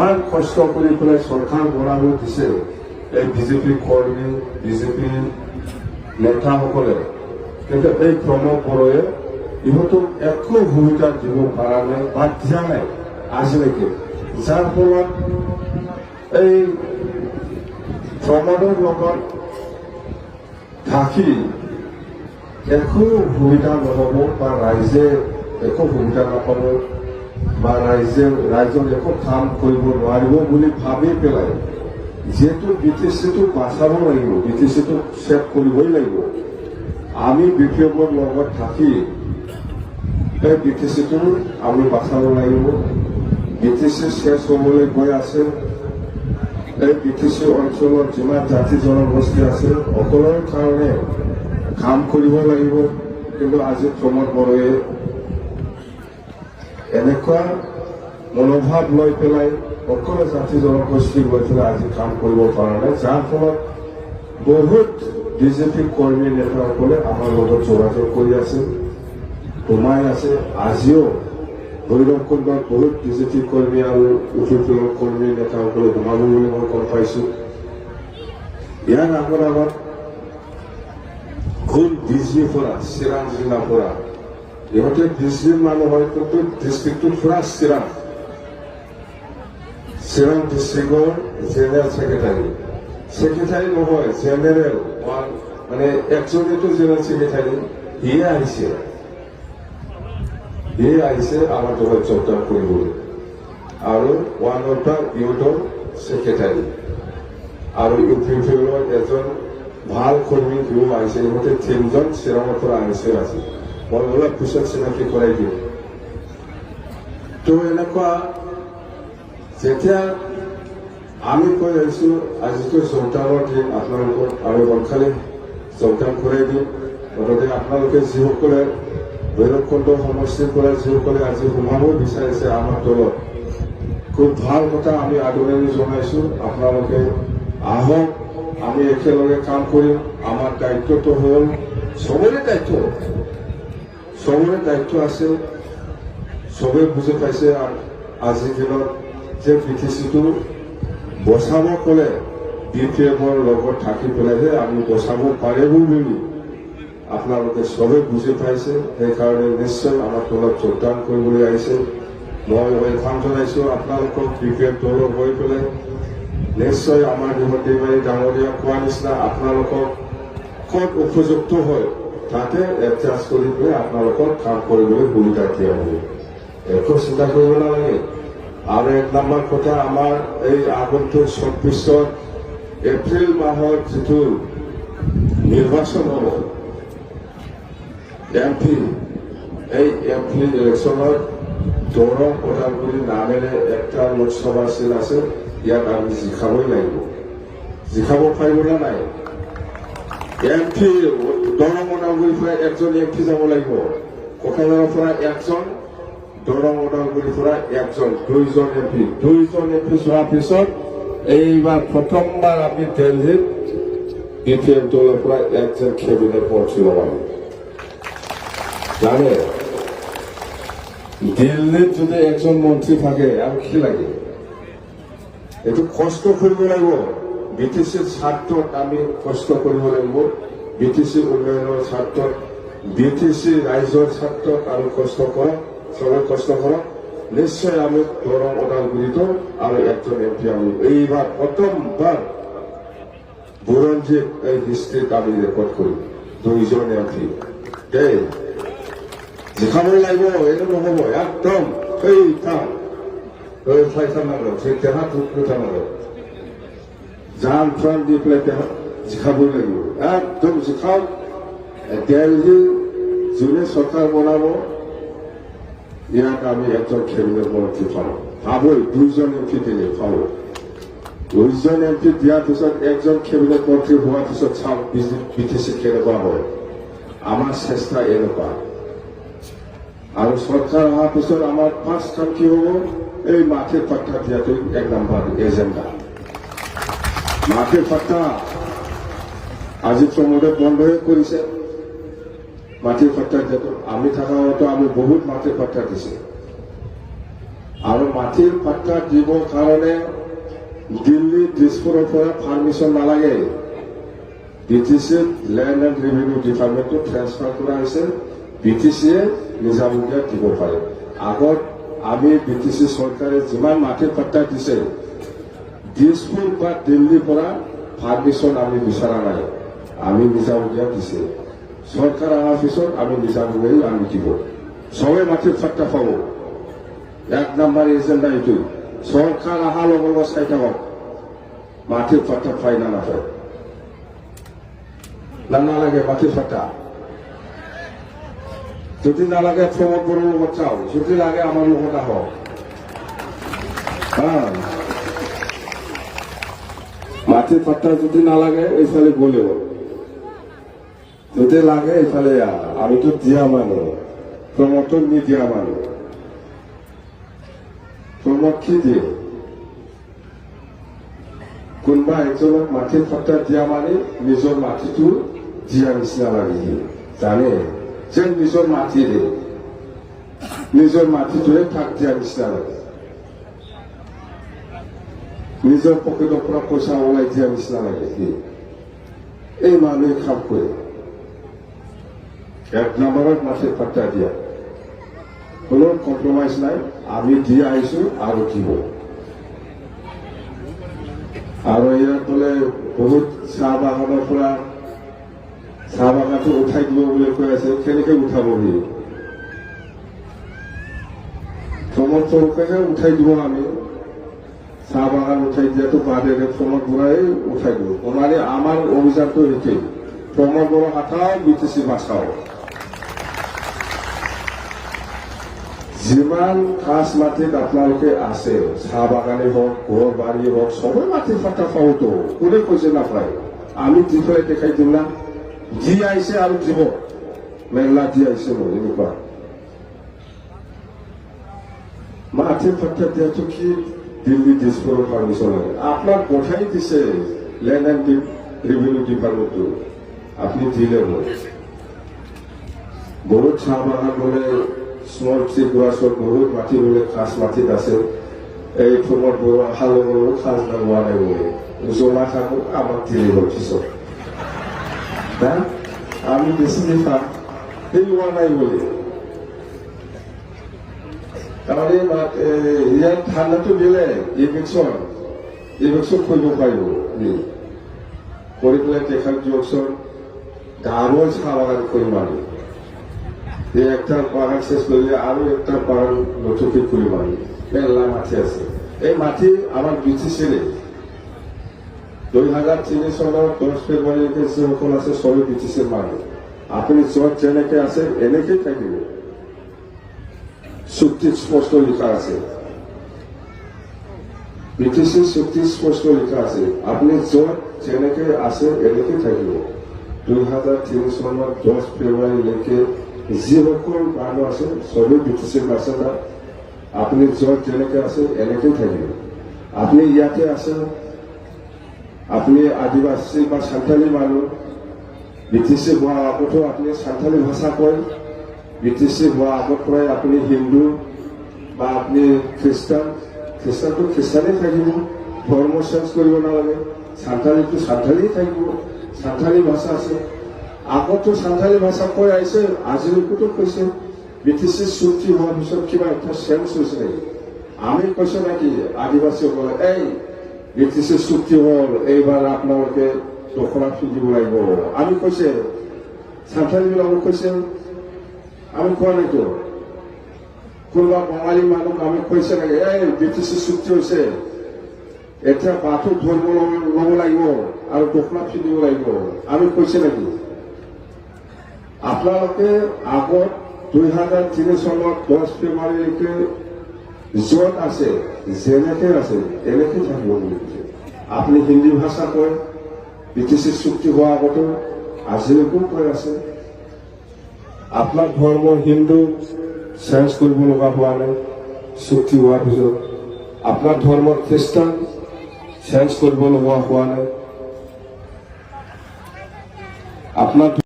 ইমান কষ্ট কৰি পেলাই চৰকাৰ বনাব দিছে এই বিজেপি কৰ্মী বিজেপি নেতাসকলে, কিন্তু এই প্ৰমোদ বড়োৱে ইহঁতক একো ভূমিকা দিব পৰা নাই বা দিয়া নাই আজিলৈকে, যাৰ ফলত এই প্ৰমোদৰ লগত থাকি একো ভূমিকা নহ'ব বা ৰাইজে একো ভূমিকা নাপাব বা ৰাইজৰ একো কাম কৰিব নোৱাৰিব বুলি ভাবি পেলাই যিহেতু BTCটো বাচাব লাগিব, BTCটো ছেভ কৰিবই লাগিব, আমি BPFৰ লগত থাকি এই BTCটো আমি বাচাব লাগিব। BTC শেষ হ'বলৈ গৈ আছে। এই BTC অঞ্চলত যিমান জাতি জনগোষ্ঠী আছে সকলোৰে কাৰণে কাম কৰিব লাগিব, কিন্তু আজি প্ৰমোদ বড়োৱে এনেকুৱা মনোভাৱ লৈ পেলাই সকলো জাতি জনগোষ্ঠীক লৈ পেলাই আজি কাম কৰিব পৰা নাই, যাৰ ফলত বহুত বিজেপি কৰ্মী নেতাসকলে আমাৰ লগত যোগাযোগ কৰি আছে, সোমাই আছে। আজিও ভৈৰৱকুণ্ডত বহুত বিজেপি কৰ্মী আৰু UPPL কৰ্মী নেতাসকলে সোমাব বুলি মই গম পাইছোঁ। ইয়াৰ আগত খুব বিজনীৰ পৰা চিৰাং জিলাৰ পৰা ইহঁতে বিজনীৰ মানুহ হয়, কিন্তু ডিষ্ট্ৰিক্টটো পুৰা চিৰাং ডিষ্ট্ৰিক্টৰ জেনেৰেল ছেক্ৰেটাৰী নহয়, জেনেৰেল মানে একজনেতো জেনেৰেল ছেক্ৰেটাৰী, সিয়ে আহিছে আমাৰ দলত যোগদান কৰিবলৈ, আৰু ওৱান অফ দ্য ইউথৰ ছেক্ৰেটাৰী আৰু UPPLৰ এজন ভাল কৰ্মী সিও আহিছে। ইহঁতে 3জন চিৰাঙৰ পৰা আহিছে আজি, মই অলপ পিছত চিনাকি কৰাই দিম। তো এনেকুৱা যেতিয়া আমি কৈ আহিছোঁ আজিতো যোগদানৰ দিন, আপোনালোকক আমি সোনকালে যোগদান কৰাই দিম। গতিকে আপোনালোকে যিসকলে ভৈৰৱকুণ্ড সমষ্টিৰ পৰা যিসকলে আজি সোমাব বিচাৰিছে আমাৰ দলত, খুব ভাল কথা, আমি আদৰণি জনাইছোঁ। আপোনালোকে আহক, আমি একেলগে কাম কৰিম। আমাৰ দায়িত্বটো হ'ল চবৰে দায়িত্ব আছে, চবে বুজি পাইছে আজিৰ দিনত যে BTCটো বচাব ক'লে BPFৰ লগত থাকি পেলাইহে আমি বচাব পাৰিব বুলি আপোনালোকে চবে বুজি পাইছে। সেইকাৰণে নিশ্চয় আমাৰ দলত যোগদান কৰিবলৈ আহিছে। মই ৱেলকাম জনাইছোঁ আপোনালোকক BPF দলৰ হৈ পেলাই। নিশ্চয় আমাৰ হিমন্তীবাৰী ডাঙৰীয়া কোৱা নিচিনা আপোনালোকক ক'ত উপযুক্ত হয় তাতে এডজাষ্ট কৰি পেলাই আপোনালোকক কাম কৰিবলৈ সুবিধা দিয়া হ'ব, একো চিন্তা কৰিব নালাগে। আৰু 1 নম্বৰ কথা, আমাৰ এই আগন্তুক 24 এপ্ৰিল মাহত যিটো নিৰ্বাচন হ'ব MP, এই MP ইলেকশ্যনত দৰং ওদালগুৰি নামেৰে একটা লোকসভা চিট আছে, ইয়াত আমি জিকাবই লাগিব। জিকাব পাৰিব না নাই? MP দৰং ওদালগুৰিৰ পৰা 1জন MP যাব লাগিব, কোকৰাঝাৰৰ পৰা 1জন, দৰং ওদালগুৰিৰ পৰা 1জন, 2জন MP যোৱাৰ পিছত এইবাৰ প্ৰথমবাৰ আমি দিল্লীত BPF দলৰ পৰা 1জন কেবিনেট মন্ত্ৰী লগাম। জানে দিল্লীত যদি 1জন মন্ত্ৰী থাকে আৰু কি লাগে? এইটো কষ্ট কৰিব লাগিব। BTCৰ স্বাৰ্থত আমি কষ্ট কৰিব লাগিব, BTC উন্নয়নৰ স্বাৰ্থত, BTC ৰাইজৰ স্বাৰ্থত আৰু কষ্ট কৰক, চবে কষ্ট কৰক। নিশ্চয় আমি দৰং ওদালগুৰিতো আৰু 1জন MP আমি এইবাৰ প্ৰথমবাৰ বুৰঞ্জীত এই হিষ্ট্ৰীত আমি ৰেকৰ্ড কৰিম, 2জন MP দেই। জিকাব লাগিব, এইটো নহ'ব একদম এই কাম জান প্ৰাণ দি পেলাই জিকাবই লাগিব, একদম জিকাওক। দিল্লী যোনে চৰকাৰ বনাব ইয়াক আমি 1জন কেবিনেট মন্ত্ৰী পাম, পাবই। 2জন MP দিলে পাব, 2জন MP দিয়াৰ পিছত 1জন কেবিনেট মন্ত্ৰী হোৱাৰ পিছত চাওক BTC কেনেকুৱা হয়। আমাৰ চেষ্টা এনেকুৱা। আৰু চৰকাৰ অহাৰ পিছত আমাৰ 5 কাম কি হ'ব? এই মাটিৰ পাট্টা দিয়াটো 1 নম্বৰ এজেণ্ডা। মাটিৰ পাট্টা আজি প্ৰমোদে বন্ধই কৰিছে। মাটিৰ পাট্টা দিয়াটো আমি থকা হয়তো আমি বহুত মাটিৰ পাট্টা দিছে, আৰু মাটিৰ পাট্টা দিবৰ কাৰণে দিল্লী দিছপুৰৰ পৰা পাৰ্মিশ্যন নালাগে। BTC লেণ্ড এণ্ড ৰেভিনিউ ডিপাৰ্টমেণ্টত ট্ৰেন্সফাৰ কৰা হৈছে, BTCয়ে নিজাববীয়া দিব পাৰে। আগত আমি BTC চৰকাৰে যিমান মাটিৰ পাট্টা দিছে, দিছপুৰ বা দিল্লীৰ পৰা পাৰ্মিশ্যন আমি বিচৰা নাই, আমি নিজাববীয়া দিছে। চৰকাৰ অহাৰ পিছত আমি নিজাববীয়াই আমি দিব, চবে মাটিৰ পাট্টা পাব। 1 নম্বৰ এজেণ্ডা এইটোই, চৰকাৰ অহাৰ লগে লগে চাই থাকক মাটিৰ পাট্টা পাই না নাপায়। নালাগে মাটিৰ পাট্টা, যদি নালাগে প্ৰমোদ বড়োৰ লগত চাওঁ, যদি লাগে আমাৰ লগত আহক। মাটিৰ পাট্টা যদি নালাগে এইফালে গ'লেও, যদি লাগে এইফালে আমিতো দিয়া মানুহ, প্ৰমোদক নিদিয়া মানুহ। প্ৰমোদ কি দিয়ে? কোনোবা একজনক মাটিৰ পাট্টা দিয়া মানে নিজৰ মাটিটো দিয়া নিচিনা লাগে, জানে যেন নিজৰ মাটিৰে নিজৰ মাটিটোৱে তাক দিয়া নিচিনা লাগে, নিজৰ পকেটৰ পৰা পইচা ওলাই দিয়া নিচিনা লাগে। এই মানুহে কাম কৰে। 1 নম্বৰত মাটিৰ পাট্টা দিয়া, কোনো কম্প্ৰমাইজ নাই, আমি দি আহিছো আৰু দিব। আৰু ইয়াত বোলে বহুত চাহ বাগানৰ পৰা চাহ বাগানটো উঠাই দিব বুলি কৈ আছে, কেনেকে উঠাব? প্ৰমোদ বড়োকেহে উঠাই দিব। আমি চাহ বাগান উঠাই দিয়াটো বাদেৰে প্ৰমোদ বড়োই উঠাই দিব। মানে আমাৰ অভিযানটো সেইটোৱেই, প্ৰমোদ বড়ো হাতাও, BTC বাচাও। যিমান খাস মাটিত আপোনালোকে আছে, চাহ বাগানেই হওক, ঘৰ বাৰী হওক, চবে মাটিৰ পাট্টা পাওঁতো, কোনে কৈছে নাপায়? আমি দি পেলাই দেখাই দিম না, দি আহিছে আৰু দিব, মেলা দি আহিছে মোৰ এনেকুৱা। মাটিৰ পাট্টা দিয়াটো কি দিল্লী দিছপুৰৰ পাৰ্মিশ্যন লাগে? আপোনাক পঠাই দিছে লেণ্ড এণ্ড ৰেভিনিউ ডিপাৰ্টমেণ্টটো, আপুনি দিলে মই। বহুত চাহ বাগান বোলে স্মল চিগুৰাছৰ বহুত মাটি বোলে খাস মাটিত আছে, এই প্ৰমোদ বড়ো অহাৰ লগে লগে খাস হোৱা নাই বোলে, জমা থাকো আমাক দিলে হ'ল পিছত। আমি বেছি পাম, সেই হোৱা নাই বোলে। তাৰমানে ইয়াত ঠাণ্ডাটো দিলে ইভেকশ্যন কৰিব পাৰিব, কৰি পেলাই দেখাক দিয়কচোন, ডাঙৰ চাহ বাগান কৰিম আমি। একটা বাগান শেষ করলে আরো একটা বাগান নতুনকে খুলে মারি, মেলা মাটি আছে। এই মাটি আমার BTCর 2003 চনৰ 10 ফেব্ৰুৱাৰীলৈকে যিসকল আছে সবে BTCৰ মানুহ। আপুনি য'ত যেনেকে আছে এনেকেই থাকিব, চুক্তিত স্পষ্ট লিখা আছে, BTCৰ চুক্তিত স্পষ্ট লিখা আছে, আপুনি য'ত যেনেকে আছে এনেকেই থাকিব। 2003 চনৰ 10 ফেব্ৰুৱাৰীলৈকে যিসকল মানুহ আছে সবেই BTCৰ বাসিন্দা। আপুনি য'ত যেনেকে আছে এনেকেই থাকিব। আপনি ইয়াতে আছে, আপনি আদিবাসী বা সান্তালী মানুহ, BTC হোৱাৰ আগতো আপুনি সান্তালী ভাষা কয়, BTC হোৱাৰ আগত পৰাই আপুনি হিন্দু বা আপুনি খ্ৰীষ্টানটো খ্ৰীষ্টানেই থাকিব, ধৰ্ম চেঞ্জ কৰিব নালাগে, সান্তালীটো সান্তালী থাকিব, সান্তালী ভাষা আছে। আগতো সান্তালী ভাষা কৈ আহিছে, আজিলৈকেতো কৈছে। BTC চুক্তি হোৱাৰ পিছত কিবা এটা চেঞ্জ হৈছে নেকি? আমি কৈছো নাকি আদিবাসীসকলে, এই BTC চুক্তি হ'ল, এইবাৰ আপোনালোকে দখলা ফিৰিব লাগিব, আমি কৈছে? সান্তালীবিলাকক কৈছে? আমি কোৱা নাইতো। কোনোবা বঙালী মানুহক আমি কৈছে নাকি, এই BTC চুক্তি হৈছে, এতিয়া বাথৌ ধৰ্ম ল'ব লাগিব আৰু দখলা ফিৰিব লাগিব, আমি কৈছে নাকি? আপোনালোকে আগত 2003 চনত 10 ফেব্ৰুৱাৰীলৈকে য'ত আছে যেনেকে আছে এনেকে থাকিব বুলি কৈছে। আপুনি হিন্দী ভাষা কয়, BTC চুক্তি হোৱাৰ আগতো আজিলৈকেও কৈ আছে। আপোনাৰ ধৰ্ম হিন্দু চেঞ্জ কৰিব লগা হোৱা নাই চুক্তি হোৱাৰ পিছত। আপোনাৰ ধৰ্ম খ্ৰীষ্টান চেঞ্জ কৰিব লগা হোৱা নাই। আপোনাৰ